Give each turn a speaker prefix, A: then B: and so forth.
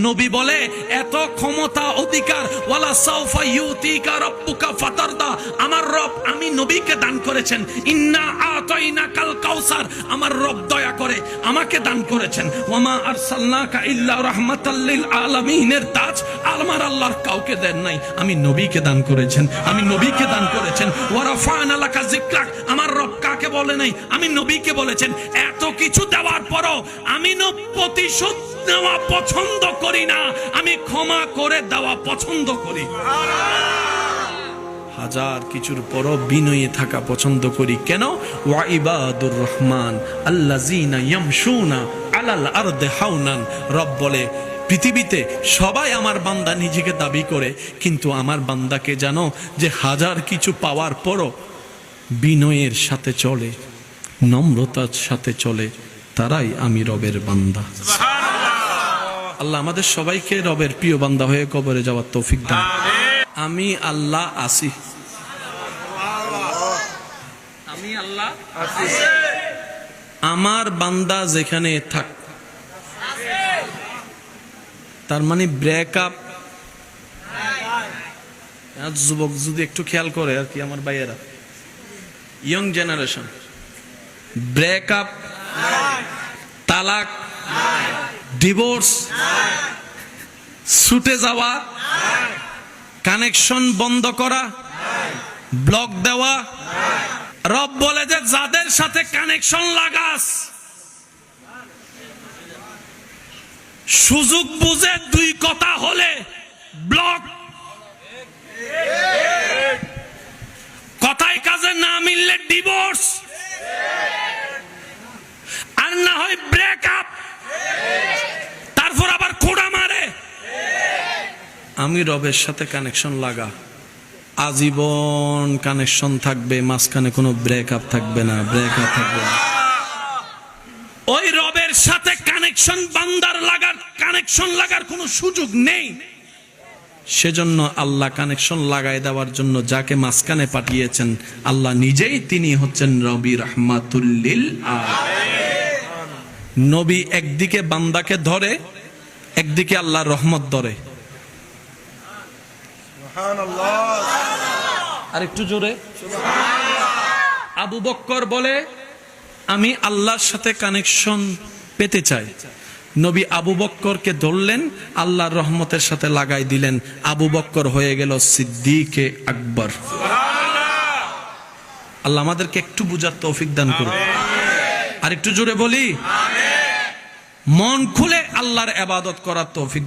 A: নবী বলে এত ক্ষমতা অধিকার ওয়ালা সাউফা ইউতিকা রাব্বুকা ফাতারদা, আমার রব আমি নবীকে দান করেছেন। ইন্না আতাইনাকাল কাউসার, আমার রব দয়া করে আমাকে দান করেছেন। ওয়ামা আরসালনাকা ইল্লা রাহমাতাল লিল আলামিনের তাজ আমার আল্লাহর কাউকে দেন নাই, আমি নবীকে দান করেছেন, আমি নবীকে দান করেছেন। ওয়া রাফা'না লাকা যিকরাক, আমার রব কাকে বলে নাই, আমি নবীকে বলেছেন। এত কিছু দেওয়ার পরও আমি প্রতিশোধ নেওয়া পছন্দ করি না, আমি ক্ষমা করে দেওয়া পছন্দ করি। হাজার কিছুর পরও বিনয়ী থাকা পছন্দ করি। কেন? ওয়া ইবাদুর রহমান আল্লাযিনা ইয়ামশুনা আলাল আরদি হাওনান, রব বলে পৃথিবীতে সবাই আমার বান্দা নিজেকে দাবি করে, কিন্তু আমার বান্দাকে জানো যে হাজার কিছু পাওয়ার পরও বিনয়ের সাথে চলে, নম্রতার সাথে চলে, তারাই আমি রবের বান্দা। আল্লাহ আমাদের সবাইকে রবের প্রিয় বান্দা হয়ে কবরে যাওয়ার তৌফিক দান। আমি আল্লাহ আসি, আমি আল্লাহ আসি, আমার বান্দা যেখানে থাক। তার মানে ব্রেকআপ, যুবক যদি একটু খেয়াল করে আর কি, আমার ভাইয়েরা, ইয়ং জেনারেশন, ব্রেকআপ, তালাক, ডিভোর্স, ছুটে যাওয়া, কানেকশন বন্ধ করা, ব্লক দেওয়া। রব বলে যে যাদের সাথে কানেকশন লাগাস, সুযোগ বুঝে দুই কথা হলে ব্লক, কথায় কাজে না মিললে ডিভোর্স, আর না হয় ব্রেকআপ, তারপর আবার খোঁড়া মারে। আমি রবের সাথে কানেকশন লাগা, আজীবন কানেকশন থাকবে, মাঝখানে কোনো ব্রেকআপ থাকবে না, ব্রেকআপ থাকবে না। ওই রবের সাথে কানেকশন বান্দার লাগার, কানেকশন লাগার কোনো সুযোগ নেই। সেজন্য আল্লাহ কানেকশন লাগাই দেওয়ার জন্য যাকে মাঝখানে পাঠিয়েছেন আল্লাহ নিজেই, তিনি হচ্ছেন নবী রাহমাতুল লিল আলামিন। নবী একদিকে বান্দাকে ধরে, একদিকে আল্লাহর রহমত ধরে। আর একটু জোরে। আবু বকর বলে আমি আল্লাহর সাথে কানেকশন পেতে চাই। নবী আবু বকরকে ধরলেন, আল্লাহর রহমতের সাথে লাগাই দিলেন। আবু বকর হয়ে গেল সিদ্দিকে আকবর। আল্লাহ আমাদেরকে একটু বুঝার তৌফিক দান করুন। আর একটু জোরে বলি, মন খুলে আল্লাহর ইবাদত করার তৌফিক।